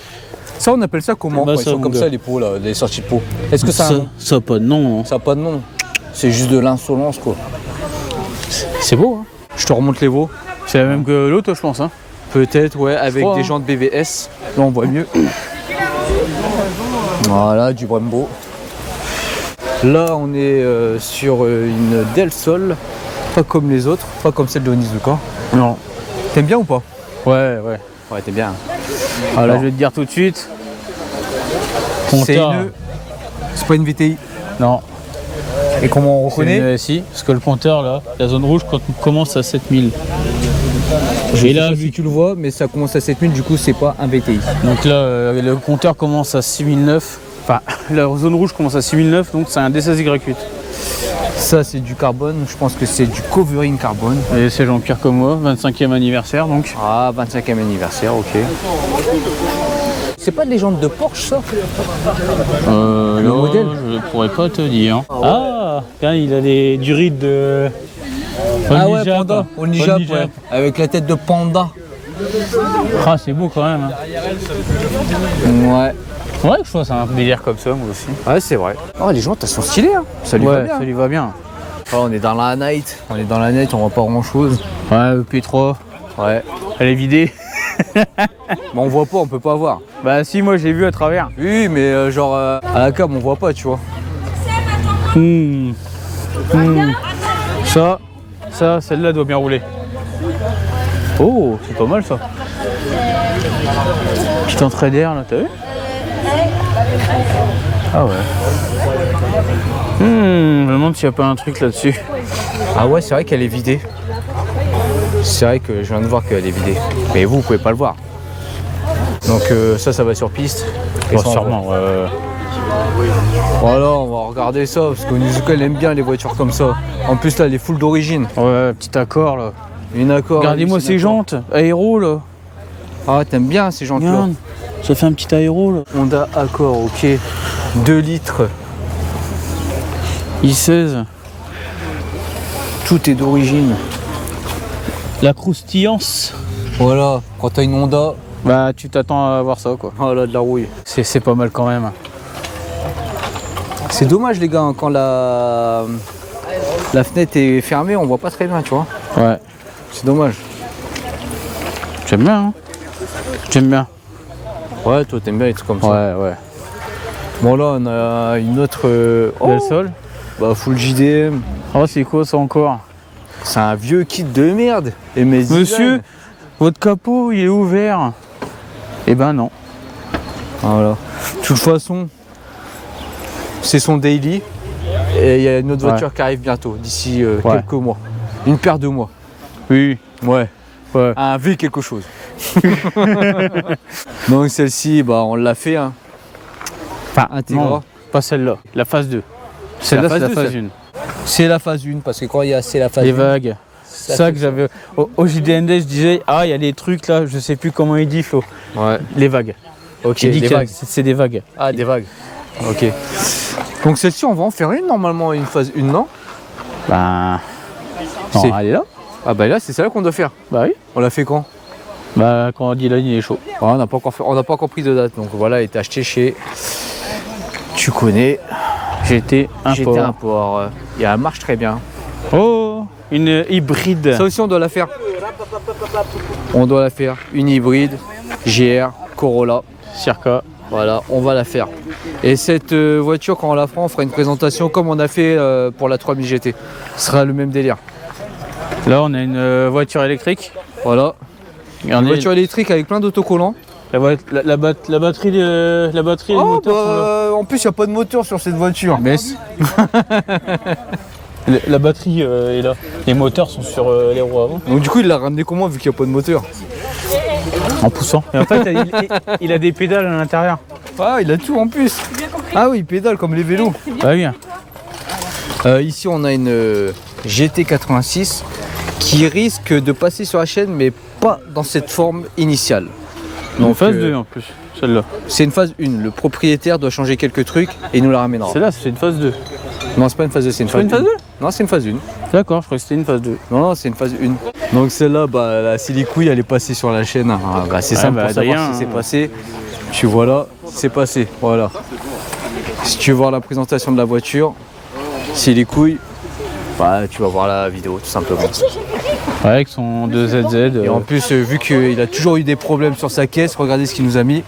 Ça on appelle ça comment Bah, quand ils ça, sont mon comme gars. ça les pots là, les sorties de pots. Est-ce que ça a un nom Ça a pas de nom. Ça n'a pas de nom. C'est juste de l'insolence quoi. C'est beau, hein. Je te remonte les veaux. C'est la même que l'autre, je pense. Hein. Peut-être ouais avec crois, des hein. jantes BVS. Là on voit mieux. Voilà du Brembo. Là on est sur une Del Sol. Pas comme les autres. Pas comme celle de Onizuka. Non. T'aimes bien ou pas? Ouais, ouais. Ouais t'aimes bien. Alors, je vais te dire tout de suite. C'est Compteur. une... C'est pas une VTI. Non. Et comment on C'est reconnaît? une SI. Parce que le compteur, là, la zone rouge, quand on commence à 7000. Et là, là, vu que tu le vois, mais ça commence à 7000, du coup, c'est pas un VTI. Donc là, le compteur commence à 6009. Enfin, la zone rouge commence à 6009, donc c'est un D16Y8. Ça, c'est du carbone. Je pense que c'est du covering carbone. Et c'est Jean-Pierre comme moi, 25e anniversaire, donc. Ah, 25e anniversaire, ok. C'est pas de légende de Porsche, ça? Le modèle. Je pourrais pas te dire. Ah, regarde, il a des durites de. Ah ouais, Onijab. Panda. Onijab, ouais. Avec la tête de panda. Ah, c'est beau quand même. Hein. Ouais. Ouais, je pense c'est un délire comme ça, moi aussi. Ouais, c'est vrai. Oh, les jantes, elles sont stylées, hein. Ça lui va Ouais, bien. ça lui va bien. Oh, on est dans la night. On est dans la night, on voit pas grand chose. Ouais, P3, Ouais. elle est vidée. Mais on voit pas, on peut pas voir. Bah si, moi j'ai vu à travers. Oui, mais genre, à la cam, on voit pas, tu vois. Ça, celle-là doit bien rouler. Oh, c'est pas mal ça. Petite entrée d'air là, t'as vu? Ah ouais. Je me demande s'il n'y a pas un truc là-dessus. Ah ouais, c'est vrai qu'elle est vidée. C'est vrai que je viens de voir qu'elle est vidée. Mais vous pouvez pas le voir. Donc ça va sur piste. Et Oh, ça, on sûrement, ouais. voit. Voilà, on va regarder ça, parce qu'Onizuka, elle aime bien les voitures comme ça. En plus là, elle est full d'origine. Ouais, petit accord là. Une accord. Regardez-moi ces jantes, aéro là. Ah, t'aimes bien ces jantes là. Regarde, ça fait un petit aéro là. Honda Accord, ok. 2 litres. I16. Tout est d'origine. La croustillance. Voilà, quand t'as une Honda, Bah tu t'attends à voir ça quoi. voilà de la rouille. C'est pas mal quand même. C'est dommage les gars, hein, quand la fenêtre est fermée, on voit pas très bien, tu vois. Ouais. C'est dommage. J'aime bien hein. J'aime bien. Ouais, toi t'aimes bien les trucs comme ça. Ouais, ouais. Bon là, on a une autre... Belle sol. Bah full JDM. Oh c'est quoi ça encore? C'est un vieux kit de merde. Et mes Monsieur, votre capot il est ouvert. Eh ben non. Voilà. De toute façon, c'est son daily. Et il y a une autre voiture qui arrive bientôt, d'ici quelques mois. Une paire de mois. Oui. Ouais. Ouais. Un V quelque chose. Donc celle-ci, bah on l'a fait. Hein. Enfin, Intégra. non, pas celle-là. La phase 2. Celle-là c'est la phase 1. C'est la phase 1, parce que quand il y a c'est la phase Les 1. vagues. C'est ça que j'avais. Au JDND, je disais, ah, il y a des trucs là, je sais plus comment il dit, Flo. Ouais. Les vagues. Ok, Il dit des que vagues. c'est des vagues. Ah, des vagues. Ok. Donc celle-ci, on va en faire une normalement, une phase 1, non? Bah. Non, C'est- elle est là. Ah bah là, c'est celle-là qu'on doit faire. Bah oui. On l'a fait quand? Bah, quand Dylan il est chaud. Ouais, on n'a pas encore fait, on n'a pas encore pris de date. Donc voilà, elle est acheté chez. Tu connais. J'étais un J'étais un peu. port. Et elle marche très bien. Oh, une hybride. Ça aussi, on doit la faire. On doit la faire. Une hybride, GR, Corolla. Circa. Voilà, on va la faire. Et cette voiture, quand on la fera, on fera une présentation comme on a fait pour la 3000 GT. Ce sera le même délire. Là, on a une voiture électrique. Voilà. Une Regardez, voiture électrique avec plein d'autocollants. la batterie, et le moteur sont là. En plus, il n'y a pas de moteur sur cette voiture. Mais la batterie est là. Les moteurs sont sur les roues avant. Donc du coup, il l'a ramené comment vu qu'il n'y a pas de moteur? En poussant. Et en fait, il a des pédales à l'intérieur. Ah, il a tout en plus. Ah oui, il pédale comme les vélos. Bah oui. Ici, on a une GT86 qui risque de passer sur la chaîne, mais pas dans cette forme initiale. Donc phase 2 en plus, celle-là. C'est une phase 1. Le propriétaire doit changer quelques trucs et il nous la ramènera. Celle-là, c'est une phase 2. Non, c'est pas une phase 2, c'est une phase 1. Une phase 2 Non, c'est une phase 1. D'accord, je croyais que c'était une phase 2. Non, non, c'est une phase 1. Donc celle-là, bah, la silicouille, elle est passée sur la chaîne. Bah, c'est simple pour savoir si c'est passé. Tu vois là, c'est passé. Voilà. Si tu veux voir la présentation de la voiture, silicouille, bah, tu vas voir la vidéo tout simplement. Ouais, avec son 2ZZ. Et en plus, vu qu'il a toujours eu des problèmes sur sa caisse, regardez ce qu'il nous a mis.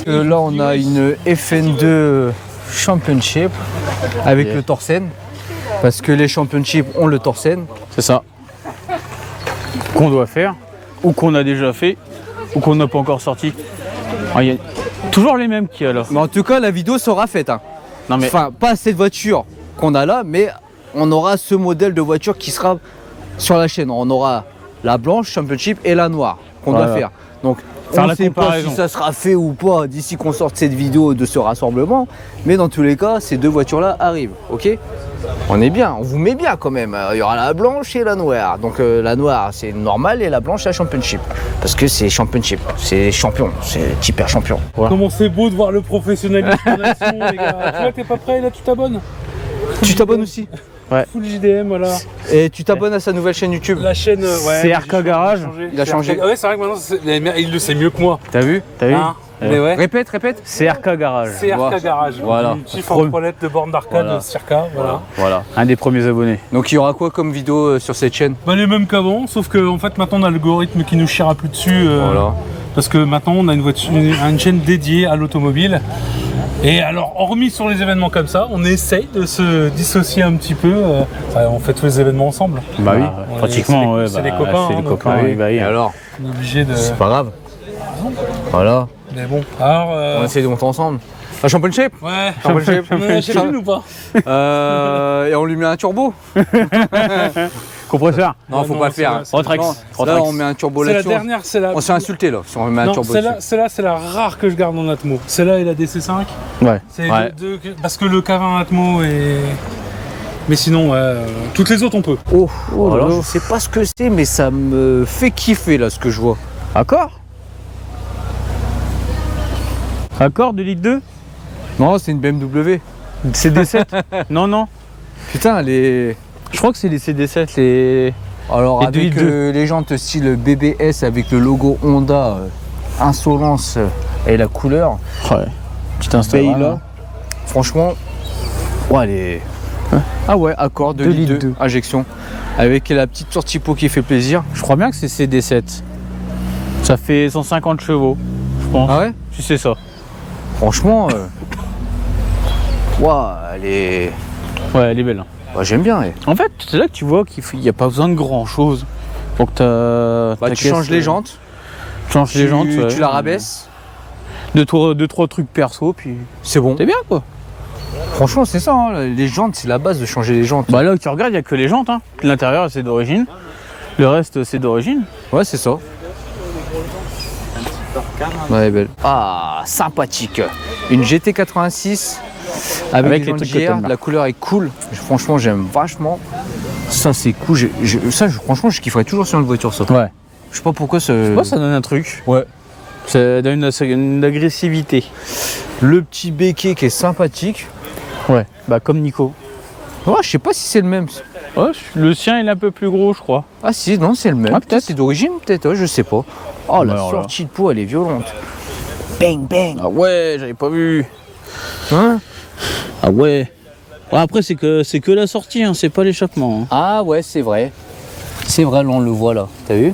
Là, on a une FN2 Championship avec le Torsen. Parce que les Championships ont le Torsen. C'est ça. Qu'on doit faire, ou qu'on a déjà fait, ou qu'on n'a pas encore sorti. Il y a toujours les mêmes qu'il y a là. Mais en tout cas, la vidéo sera faite. Hein. Non mais Enfin, pas cette voiture qu'on a là, mais on aura ce modèle de voiture qui sera sur la chaîne. On aura la blanche Championship et la noire qu'on doit faire. Donc, faire on ne la sait pas comparaison. si ça sera fait ou pas d'ici qu'on sorte cette vidéo de ce rassemblement. Mais dans tous les cas, ces deux voitures-là arrivent. Ok ? On est bien, on vous met bien quand même. Il y aura la blanche et la noire. Donc la noire c'est normal et la blanche c'est la Championship. Parce que c'est Championship, c'est champion, c'est hyper champion. Comment c'est beau de voir le professionnalisme en action, les gars. Tu vois, t'es pas prêt, là, tu t'abonnes. Tu t'abonnes aussi? Full JDM, voilà. Et tu t'abonnes à sa nouvelle chaîne YouTube? La chaîne, ouais. c'est RK Garage. Il a changé. Ouais, c'est vrai que maintenant, il le sait mieux que moi. T'as vu? T'as vu? Hein, mais ouais. Répète. C'est RK Garage. C'est RK Garage. Voilà. Une petite entreprenette de borne d'arcade, Voilà. circa, voilà. Voilà. Un des premiers abonnés. Donc il y aura quoi comme vidéo sur cette chaîne? Bah, les mêmes qu'avant, sauf que en fait maintenant on a l'algorithme qui nous chira plus dessus. Voilà. Parce que maintenant on a une chaîne dédiée à l'automobile. Et alors, hormis sur les événements comme ça, on essaye de se dissocier un petit peu. Enfin, on fait tous les événements ensemble. Bah oui, on est- pratiquement, ouais. c'est les copains, C'est hein, les donc, copains, oui, bah oui. Et alors? On est obligé de. C'est pas grave. Voilà. Mais bon. Alors. On essaie de monter ensemble. La Championship? Ouais. Championship. On en achète une ou pas? Et on lui met un turbo? Compresseur. Non, faut non, pas le faire. c'est Rotrex. Là, on met un turbo C'est la là-dessus. dernière, c'est la. On s'est insulté là, si on met un Non, turbo celle-là, dessus. c'est la rare que je garde en Atmo. Celle-là et la DC5. Ouais. C'est Ouais. parce que le K20 Atmo est. Mais sinon, toutes les autres on peut. Oh, alors je sais pas ce que c'est, mais ça me fait kiffer là ce que je vois. Accord? Accord de litre 2? Non, c'est une BMW. CD7? Non, non. Putain, les. Je crois que c'est les CD7, les. Alors Et avec 2002. les jantes style BBS avec le logo Honda, Insolence et la couleur. Ouais. Petit Instagram. Paye là. Franchement, ouais, les. Ah ouais, accord de litre 2, injection. Avec la petite sortie pot qui fait plaisir. Je crois bien que c'est CD7. Ça fait 150 chevaux, je pense. Ah ouais? Si c'est ça. Franchement, ouah, elle est. Ouais, elle est belle. Hein. Bah, j'aime bien. En fait, c'est là que tu vois qu'il n'y a pas besoin de grand chose. Donc Bah, tu changes les jantes. Tu changes les jantes. ouais. Tu la rabaisses. Deux, trois trucs perso, puis C'est bon. c'est bien quoi. Franchement, c'est ça. Hein. Les jantes, c'est la base de changer les jantes. Bah là, tu regardes, il n'y a que les jantes. Hein. L'intérieur, c'est d'origine. Le reste, c'est d'origine. Ouais, c'est ça. Ouais, elle est belle. Ah, sympathique. Une GT86 avec Avec les les jantes trucs que JR. t'aimes bien. La couleur est cool. Franchement, j'aime vachement. Ça, c'est cool. Franchement, je kifferais toujours sur une voiture, ça. Ouais. Je sais pas pourquoi ce. Moi, ça donne un truc. Ouais. Ça donne une agressivité. Le petit béquet qui est sympathique. Ouais. Bah, comme Nico. Ouais, je sais pas si c'est le même. Ouais, le sien, il est un peu plus gros, je crois. Ah si, non, c'est le même. Ah, peut-être. C'est d'origine, peut-être, ouais, je sais pas. Oh, la Alors là. sortie de peau, elle est violente. Bang, bang. Ah ouais, j'avais pas vu. Hein? Ah ouais. Après, c'est que la sortie, hein, c'est pas l'échappement. Hein. Ah ouais, c'est vrai. C'est vrai, là, on le voit là. T'as vu?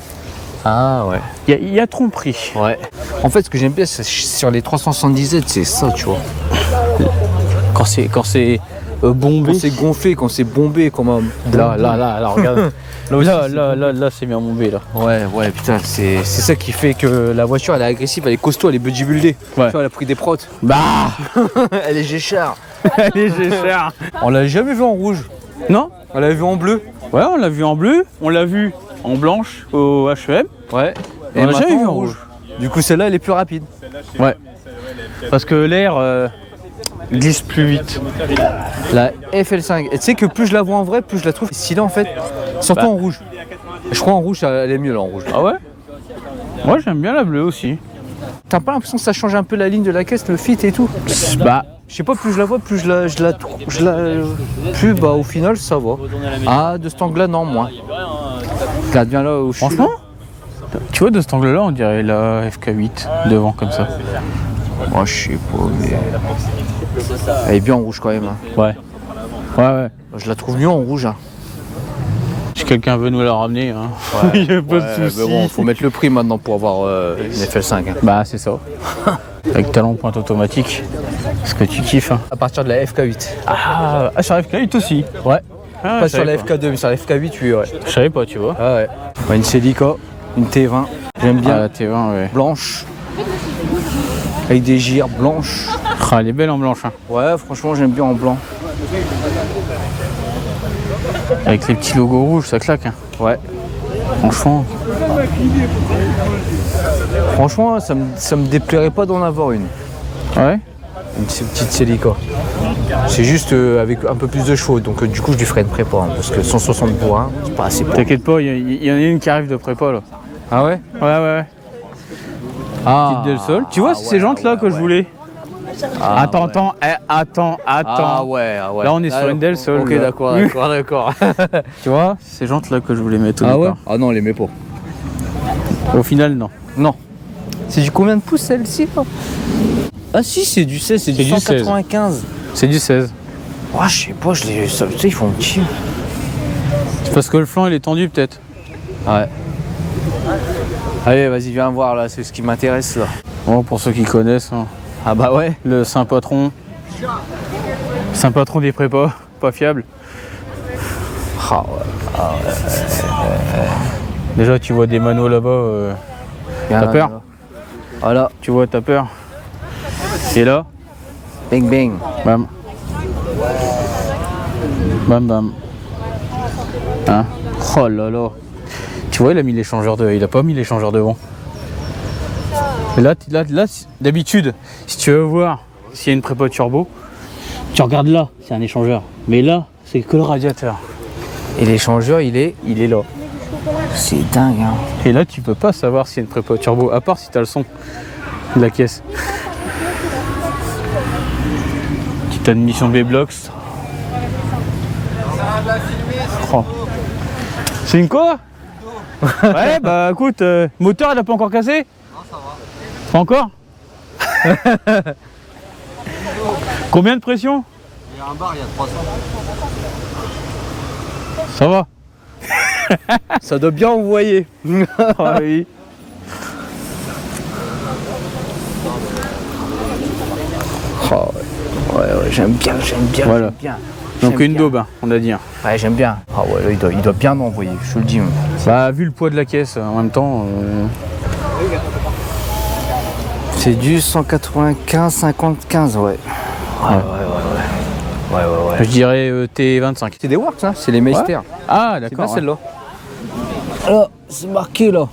Ah ouais. Il y a tromperie. Ouais. En fait, ce que j'aime bien, c'est sur les 370Z, c'est ça, tu vois. Quand c'est bombé. Quand c'est gonflé, quand c'est bombé, comme un... Là, regarde. Là, c'est bien bombé, là. Ouais, putain, c'est ça qui fait que la voiture, elle est agressive, elle est costaud, elle est bodybuildée. Ouais. Tu vois, elle a pris des protes. Bah Elle est géchard. Allez, j'ai cher. On l'a jamais vu en rouge. Non? On l'a vu en bleu. Ouais, on l'a vu en bleu, on l'a vu en blanche au H&M. Ouais. Et on l'a jamais maintenant, vu en rouge. Du coup, celle-là, elle est plus rapide. Ouais. Parce que l'air glisse plus vite. La FL5. Et tu sais que plus je la vois en vrai, plus je la trouve stylée en fait. Surtout en rouge. Je crois en rouge, elle est mieux là en rouge. Ah ouais? Moi j'aime bien la bleue aussi. T'as pas l'impression que ça change un peu la ligne de la caisse, le fit et tout? Bah, je sais pas, plus je la vois, plus plus bah au final ça va. Ah, de cet angle-là, non, moins. Regarde bien là où je suis. franchement, tu vois de cet angle-là, on dirait la FK8 devant comme ça. Moi, je sais pas, mais. Elle est bien en rouge quand même. Hein. Ouais. Ouais. Je la trouve mieux en rouge. Hein. Si quelqu'un veut nous la ramener, hein. Ouais. Il n'y a pas de souci. Mais bon, faut mettre le prix maintenant pour avoir une FL5. Hein. Bah, c'est ça. Avec talon pointe automatique. Ce que tu kiffes. Hein. À partir de la FK8. Ah, sur la FK8 aussi. Ouais. Ah, Pas je sur la savais FK2, mais sur la FK8, oui, ouais. Je savais pas, tu vois. Ah ouais. Une Celica, une T20. J'aime bien. Ah, la T20, ouais. Blanche. Avec des gires blanches. Ah, elle est belle en blanche. Hein. Ouais, franchement, j'aime bien en blanc. Avec les petits logos rouges, ça claque. Hein. Ouais. Franchement, ça me déplairait pas d'en avoir une. Ouais. Une petite Celica. C'est juste avec un peu plus de chevaux, donc du coup je lui ferai une prépa, hein, parce que 160 bourrins, c'est pas assez pour. T'inquiète pas, il y en a une qui arrive de prépa là. Ah ouais? Ouais. Ah, Petite Del Sol. Tu vois, c'est ces jantes-là que je voulais. Ah, Attends. Ah ouais. Là, on est sur une Del Sol. Ok, là. d'accord. Tu vois, c'est ces jantes-là que je voulais mettre au Ah ouais? départ. Ah non, on les met pas. Au final, non. Non. C'est du combien de pouces celle-ci là? Ah si, c'est du 16, c'est du 195. C'est du 16. Oh, je sais pas, tu sais, ils font petit. C'est parce que le flanc, il est tendu peut-être. Ouais. Allez, vas-y, viens voir là, c'est ce qui m'intéresse là. Bon, pour ceux qui connaissent, hein, Ah bah ouais. le saint patron des prépas, pas fiable. Ah ouais. Déjà, tu vois des manos là-bas, t'as peur? Voilà, Tu vois, t'as peur. Et là, bang bang. bam. Bam. Hein? Oh là là. Tu vois, il a pas mis l'échangeur devant. Et là, d'habitude, si tu veux voir s'il y a une prépa turbo, tu regardes là, c'est un échangeur. Mais là, c'est que le radiateur. Et l'échangeur, il est là. C'est dingue, hein. Et là, tu peux pas savoir s'il y a une prépa turbo, à part si tu as le son de la caisse. Petite admission B-Blocks. Oh. C'est une quoi? Ouais, bah écoute, moteur, il a pas encore cassé? Non, ça va. Pas encore? Combien de pression? Il y a un bar, il y a 300. Ça va. Ça doit bien envoyer. Ah oui. Oh, ouais, j'aime bien. Voilà. J'aime bien. Donc J'aime une bien. daube, hein, on a dit. Hein. Ouais, j'aime bien. Ah ouais, là, il doit bien envoyer, je te le dis. Bah vu le poids de la caisse, en même temps. C'est du 195-55, ouais. Ouais. Je dirais T25. C'est des Works, hein, c'est les Meister. Ah C'est bien d'accord. Ouais. celle-là. Là, c'est marqué là.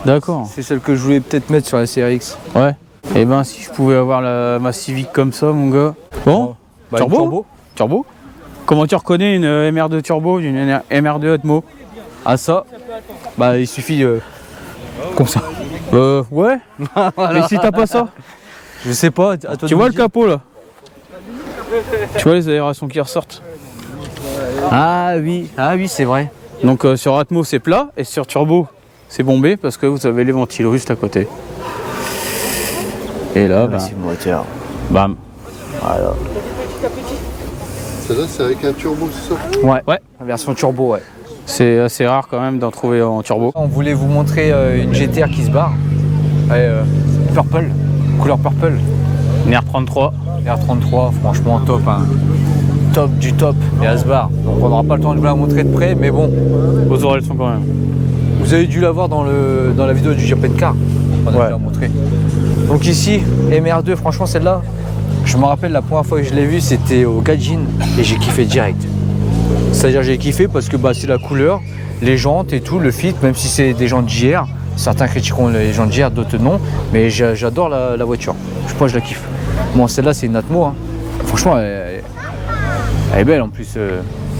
D'accord. C'est celle que je voulais peut-être mettre sur la CRX. Ouais. Et ben si je pouvais avoir ma Civic comme ça, mon gars. Bon. Bah, Turbo. Turbo. Comment tu reconnais une MR2 turbo d'une MR2 Atmo? Ah ça, bah il suffit comme ça. Ouais. Voilà. Mais si t'as pas ça, Je sais pas, à toi tu de vois me le dire. capot là. Tu vois les aérations qui ressortent. Ah oui, c'est vrai. Donc sur Atmo c'est plat et sur turbo c'est bombé parce que vous avez les ventilos juste à côté. Et là, bah, C'est le moteur. bam. Voilà. Celle-là, c'est avec un turbo, c'est ça? Ouais. Ouais. La version turbo, ouais. C'est assez rare quand même d'en trouver en turbo. On voulait vous montrer une GTR qui se barre. Purple, couleur purple. Une R33. R33, franchement top, hein. Top du top, et elle se barre. Donc on n'aura pas le temps de vous la montrer de près, mais bon. Aux oreilles sont quand même. Vous avez dû la voir dans la vidéo du Japan Car. On a dû la montrer. Donc ici, MR2, franchement celle-là, je me rappelle la première fois que je l'ai vue, c'était au Gaijin et j'ai kiffé direct. C'est-à-dire j'ai kiffé parce que c'est la couleur, les jantes et tout, le fit, même si c'est des jantes JR. Certains critiqueront les jantes JR, d'autres non, mais j'adore la voiture. Je crois que je la kiffe. Bon, celle-là c'est une Atmo, hein. Franchement elle est belle en plus,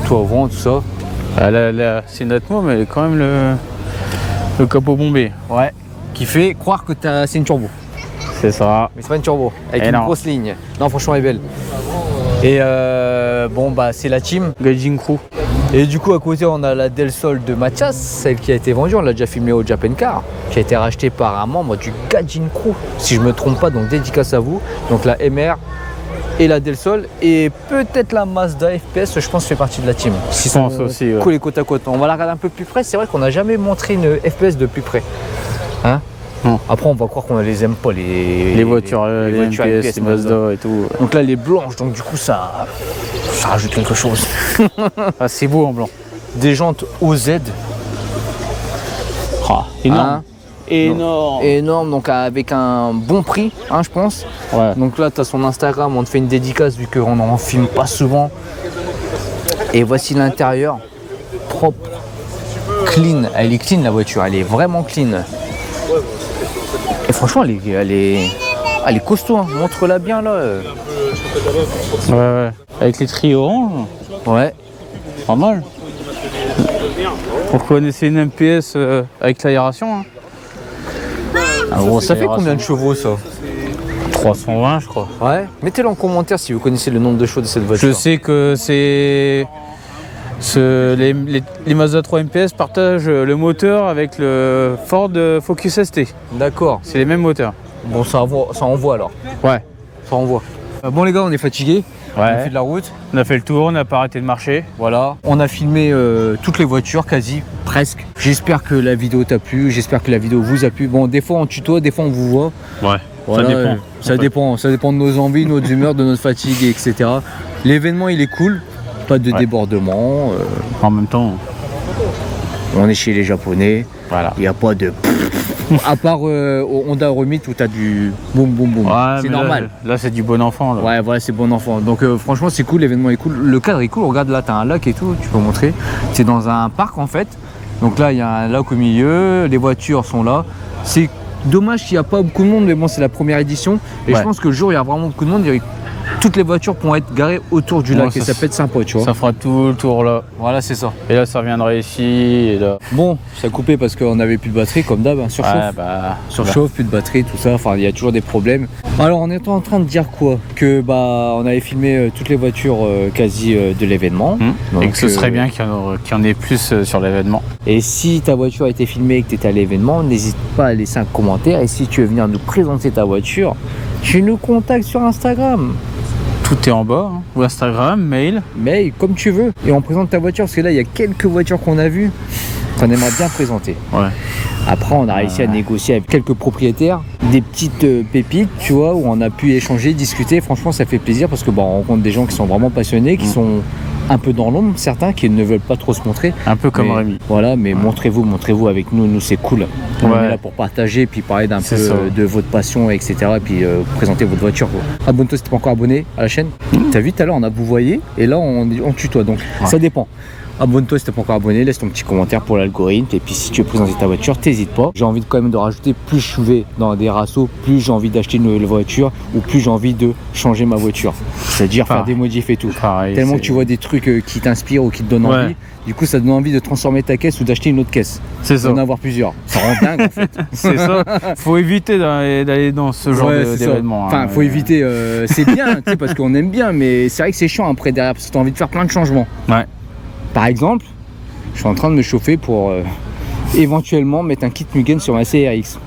toit au vent, tout ça. C'est une Atmo, mais elle est quand même le capot bombé. Ouais, qui fait croire que c'est une turbo. C'est ça. Mais c'est pas une turbo, avec Et une non. grosse ligne. Non, franchement elle est belle. Et c'est la team. Gaijin Crew. Et du coup à côté on a la Del Sol de Mathias, celle qui a été vendue, on l'a déjà filmée au Japan Car, qui a été rachetée par un membre du Gaijin Crew, si je me trompe pas, donc dédicace à vous. Donc la MR et la Del Sol et peut-être la Mazda FPS, je pense fait partie de la team. Je pense aussi, ouais. Collés côte à côte. On va la regarder un peu plus près, c'est vrai qu'on n'a jamais montré une FPS de plus près. Hein? Non. Après on va croire qu'on les aime pas Les voitures, les voitures MPS, les Mazda et tout. Donc là elle est blanche, donc du coup ça rajoute quelque chose. Ah, c'est beau en blanc. Des jantes OZ. Ah, énorme. Hein? Énorme. Énorme, donc avec un bon prix, hein, je pense. Ouais. Donc là tu as son Instagram, on te fait une dédicace vu qu'on n'en filme pas souvent. Et voici l'intérieur, propre, clean. Elle est clean la voiture, elle est vraiment clean. Et franchement elle est costaud, hein. Montre-la bien là. Ouais. Avec les tris orange, Ouais. pas mal. Vous connaissez une MPS avec l'aération, hein. Alors, ça fait combien de chevaux ça? 320 je crois. Ouais. Mettez-le en commentaire si vous connaissez le nombre de chevaux de cette voiture. Je sais que les Mazda 3 MPS partagent le moteur avec le Ford Focus ST. D'accord. C'est les mêmes moteurs. Bon, ça envoie alors. Ouais. Ça envoie. Bon les gars, on est fatigués. On a fait Ouais. de la route. On a fait le tour, on n'a pas arrêté de marcher. Voilà. On a filmé toutes les voitures, quasi, presque. J'espère que la vidéo t'a plu. J'espère que la vidéo vous a plu. Bon, des fois on tutoie, des fois on vous voit. Ouais. Voilà, ça dépend. Ça dépend de nos envies, de nos humeurs, de notre fatigue, etc. L'événement il est cool. Pas de débordement. En même temps, On est chez les Japonais. voilà. Il n'y a pas de. À part au Honda Remit où t'as du boum boum boum. Ouais, c'est mais normal. Là, c'est du bon enfant. Là. Ouais, voilà, c'est bon enfant. Donc franchement, c'est cool, l'événement est cool. Le cadre est cool. Regarde là, t'as un lac et tout, tu peux montrer. C'est dans un parc en fait. Donc là, il y a un lac au milieu, les voitures sont là. C'est dommage qu'il n'y a pas beaucoup de monde, mais bon, c'est la première édition. Et Ouais. je pense que le jour où il y a vraiment beaucoup de monde, toutes les voitures pourront être garées autour du lac Ouais, et ça peut être sympa, tu vois. Ça fera tout le tour là. Voilà, c'est ça. Et là, ça reviendra ici. Et là. Bon, ça a coupé parce qu'on n'avait plus de batterie, comme d'hab, hein, surchauffe. Ouais, bah. Surchauffe, plus de batterie, tout ça, enfin il y a toujours des problèmes. Alors on était en train de dire quoi? Que on avait filmé toutes les voitures quasi de l'événement. Et que ce serait bien qu'il y en ait plus sur l'événement. Et si ta voiture a été filmée et que tu étais à l'événement, n'hésite pas à laisser un commentaire. Et si tu veux venir nous présenter ta voiture, tu nous contactes sur Instagram. Tout est en bas, hein. Ou Instagram, mail. Mais comme tu veux. Et on présente ta voiture parce que là il y a quelques voitures qu'on a vues qu'on aimerait bien présenter. Ouais. Après, on a réussi à négocier avec quelques propriétaires des petites pépites, tu vois, où on a pu échanger, discuter. Franchement, ça fait plaisir parce que on rencontre des gens qui sont vraiment passionnés, qui sont un peu dans l'ombre, certains qui ne veulent pas trop se montrer. Un peu comme Mais Rémi. Voilà, mais montrez-vous avec nous. Nous, c'est cool. On Ouais. est là pour partager, puis parler d'un peu C'est ça. de votre passion, etc. Et puis présenter votre voiture. Quoi. Abonne-toi si t'es pas encore abonné à la chaîne. T'as vu tout à l'heure, on a vouvoyé et là, on tutoie. Donc, ça dépend. Abonne-toi si t'es pas encore abonné, laisse ton petit commentaire pour l'algorithme. Et puis si tu veux présenter ta voiture, t'hésites pas. J'ai envie quand même de rajouter, plus je vais dans des rassos, plus j'ai envie d'acheter une nouvelle voiture ou plus j'ai envie de changer ma voiture. C'est-à-dire faire des modifs et tout. Pareil, Tellement c'est- que tu vois des trucs qui t'inspirent ou qui te donnent Ouais. envie. Du coup, ça te donne envie de transformer ta caisse ou d'acheter une autre caisse. C'est ça. D'en avoir plusieurs. Ça rend dingue en fait. C'est ça. Faut éviter d'aller dans ce genre Ouais, c'est ça. d'événement. Enfin, faut éviter. C'est bien, tu sais, parce qu'on aime bien, mais c'est vrai que c'est chiant après derrière parce que t'as envie de faire plein de changements. Ouais. Par exemple, je suis en train de me chauffer pour éventuellement mettre un kit Mugen sur ma CRX.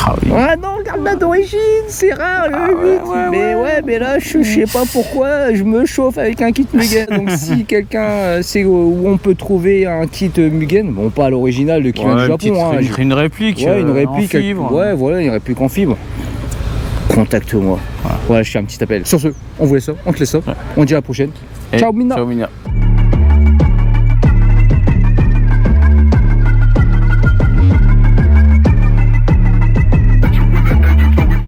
Ah oui. Ah non, garde la d'origine, c'est rare le 8. Mais là, je sais pas pourquoi, je me chauffe avec un kit Mugen. Donc si quelqu'un sait où on peut trouver un kit Mugen, bon pas l'original qui vient du Japon. Une réplique. Ouais, une réplique. En fibre. Ouais, voilà, une réplique en fibre. Contacte-moi. Voilà, je fais un petit appel. Sur ce, on vous laisse ça, on te laisse ça. On dit à la prochaine. Et ciao Mina. Ciao Mina.